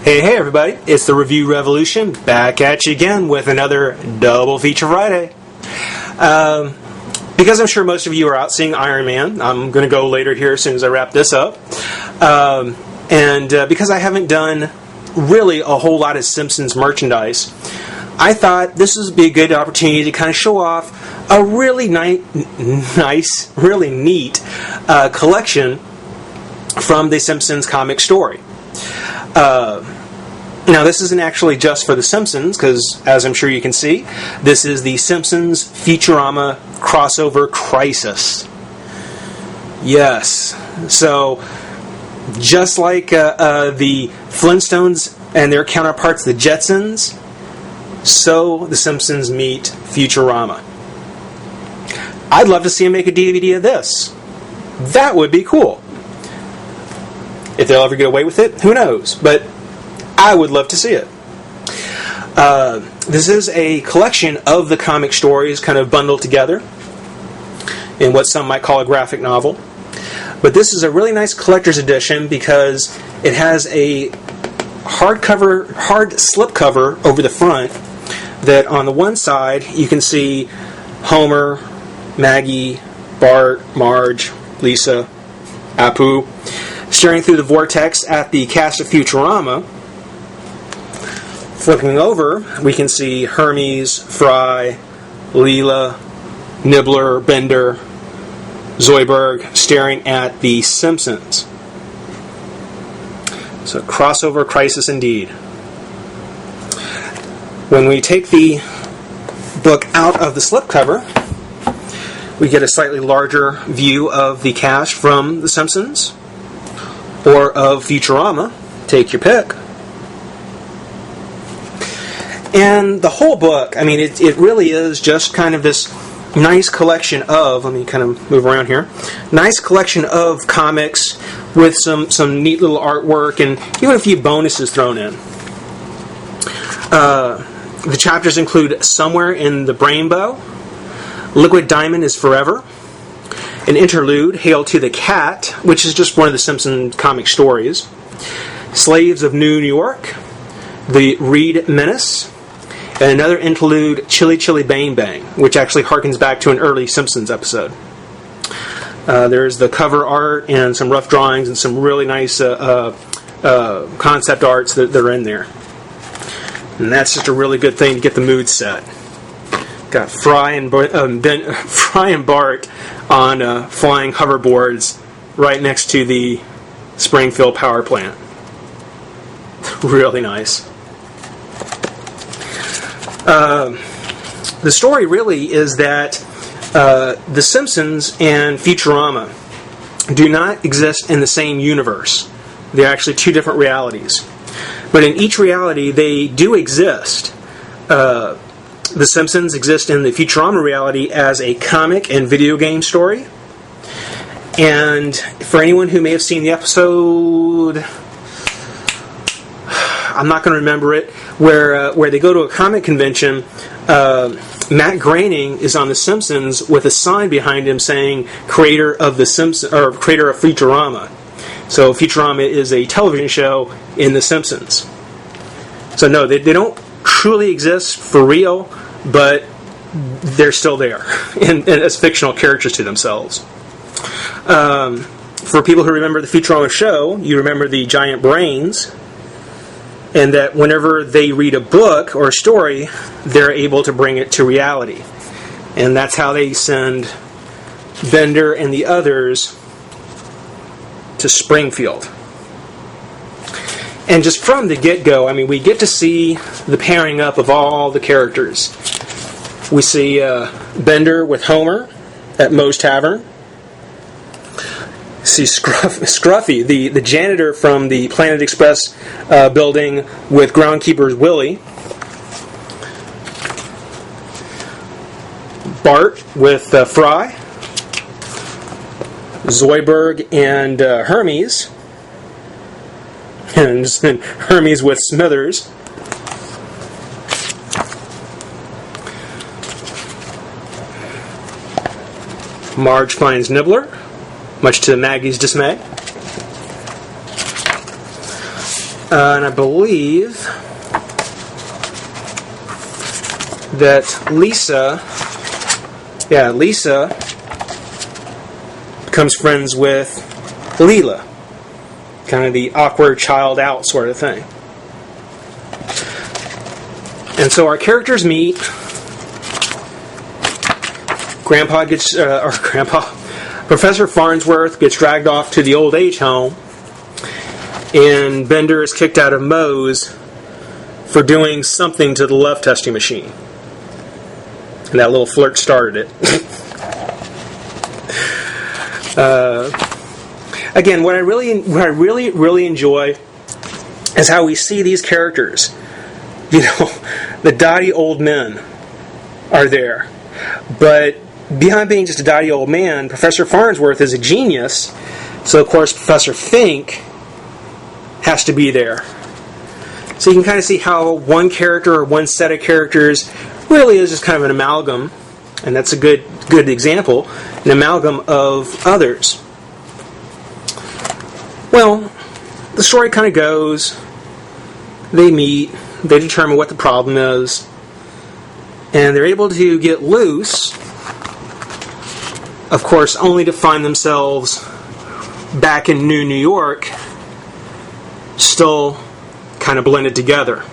Hey everybody, it's the Review Revolution, back at you again with another Double Feature Friday. Because I'm sure most of you are out seeing Iron Man, I'm going to go later here as soon as I wrap this up. And because I haven't done really a whole lot of Simpsons merchandise, I thought this would be a good opportunity to kind of show off a really nice, really neat collection from the Simpsons comic story. Now, this isn't actually just for The Simpsons, because, as I'm sure you can see, this is the Simpsons Futurama crossover crisis. Yes. So, just like the Flintstones and their counterparts, the Jetsons, so The Simpsons meet Futurama. I'd love to see them make a DVD of this. That would be cool. If they'll ever get away with it, who knows? But I would love to see it. This is a collection of the comic stories kind of bundled together in what some might call a graphic novel. But this is a really nice collector's edition because it has a hard slipcover over the front that on the one side you can see Homer, Maggie, Bart, Marge, Lisa, Apu staring through the vortex at the cast of Futurama. Flipping over, we can see Hermes, Fry, Leela, Nibbler, Bender, Zoidberg staring at the Simpsons. So, crossover crisis indeed. When we take the book out of the slipcover, we get a slightly larger view of the cast from The Simpsons or of Futurama. Take your pick. And the whole book, I mean, it really is just kind of this nice collection of, let me kind of move around here, nice collection of comics with some neat little artwork and even a few bonuses thrown in. The chapters include Somewhere in the Brainbow, Liquid Diamond is Forever, an interlude, Hail to the Cat, which is just one of the Simpsons comic stories, Slaves of New York, The Reed Menace, and another interlude, Chili Chili Bang Bang, which actually harkens back to an early Simpsons episode. There's the cover art and some rough drawings and some really nice concept arts that are in there. And that's just a really good thing to get the mood set. Got Fry and Bart on flying hoverboards right next to the Springfield power plant. Really nice. The story really is that The Simpsons and Futurama do not exist in the same universe. They're actually two different realities. But in each reality, they do exist. The Simpsons exist in the Futurama reality as a comic and video game story. And for anyone who may have seen the episode, I'm not going to remember it, where they go to a comic convention, Matt Groening is on The Simpsons with a sign behind him saying "Creator of the Simpsons" or "Creator of Futurama." So Futurama is a television show in The Simpsons. So no, they don't truly exist for real, but they're still there and as fictional characters to themselves. For people who remember the Futurama show, you remember the giant brains, and that whenever they read a book or a story, they're able to bring it to reality. And that's how they send Bender and the others to Springfield. And just from the get-go, I mean, we get to see the pairing up of all the characters. We see Bender with Homer at Moe's Tavern. See Scruffy, the janitor from the Planet Express building with groundskeeper's Willie. Bart with Fry. Zoidberg and Hermes. And Hermes with Smithers. Marge finds Nibbler, much to Maggie's dismay. And I believe that Lisa becomes friends with Leela. Kind of the awkward child out sort of thing. And so our characters meet. Professor Farnsworth gets dragged off to the old age home, and Bender is kicked out of Moe's for doing something to the love testing machine. And that little flirt started it. Again, what I really enjoy is how we see these characters. You know, the dotty old men are there. But beyond being just a dotty old man, Professor Farnsworth is a genius. So, of course, Professor Fink has to be there. So you can kind of see how one character or one set of characters really is just kind of an amalgam. And that's a good example, an amalgam of others. Well, the story kind of goes, they meet, they determine what the problem is, and they're able to get loose, of course, only to find themselves back in New York, still kind of blended together.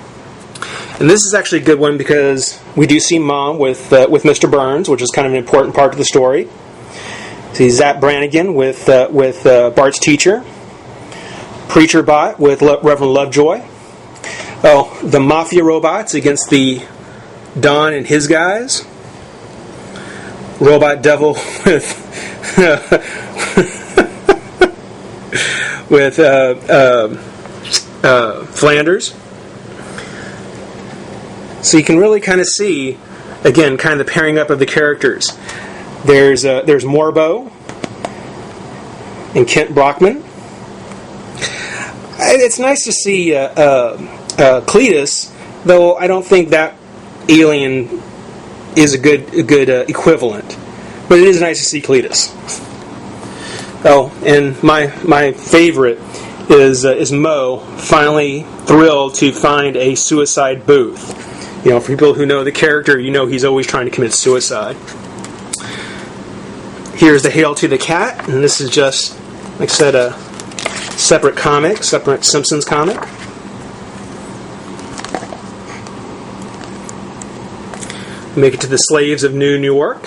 And this is actually a good one because we do see Mom with Mr. Burns, which is kind of an important part of the story. See Zap Brannigan with Bart's teacher. Preacher Bot with Reverend Lovejoy. Oh, the Mafia robots against the Don and his guys. Robot Devil with Flanders. So you can really kind of see, again, kind of the pairing up of the characters. There's Morbo and Kent Brockman. It's nice to see Cletus, though I don't think that alien is a good equivalent. But it is nice to see Cletus. Oh, and my favorite is Mo finally thrilled to find a suicide booth. You know, for people who know the character, you know he's always trying to commit suicide. Here's the Hail to the Cat, and this is just, like I said, a separate comic, separate Simpsons comic. Make it to the Slaves of New York.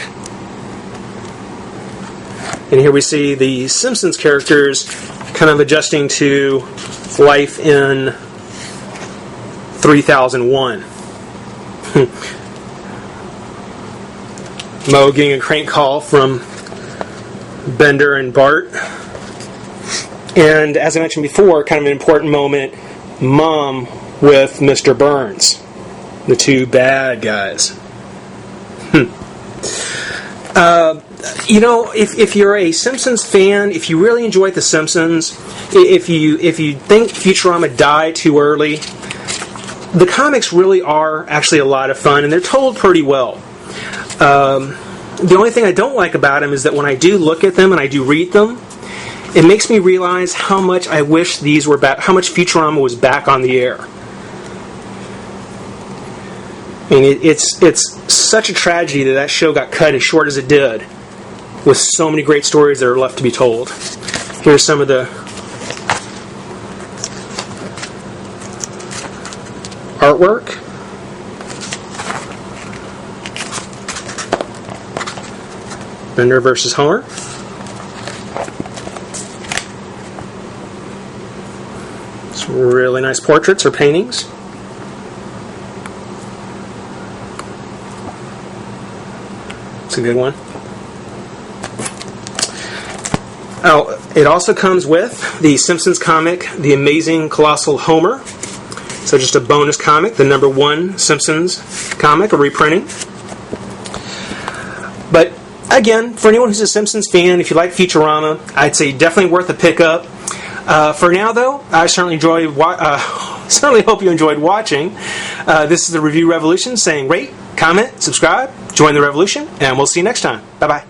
And here we see the Simpsons characters kind of adjusting to life in 3001. Mo getting a crank call from Bender and Bart. And as I mentioned before, kind of an important moment, Mom with Mr. Burns. The two bad guys. You know, if you're a Simpsons fan, if you really enjoyed The Simpsons, if you think Futurama died too early, the comics really are actually a lot of fun, and they're told pretty well. The only thing I don't like about them is that when I do look at them and I do read them, it makes me realize how much I wish these were back, how much Futurama was back on the air. I mean, it's such a tragedy that show got cut as short as it did, with so many great stories that are left to be told. Here's some of the artwork. Bender versus Homer. Some really nice portraits or paintings. It's a good one. Oh, it also comes with the Simpsons comic, The Amazing Colossal Homer. So just a bonus comic, the #1 Simpsons comic, a reprinting. But again, for anyone who's a Simpsons fan, if you like Futurama, I'd say definitely worth a pickup. For now, though, I certainly certainly hope you enjoyed watching. This is the Review Revolution saying rate, comment, subscribe, join the revolution, and we'll see you next time. Bye-bye.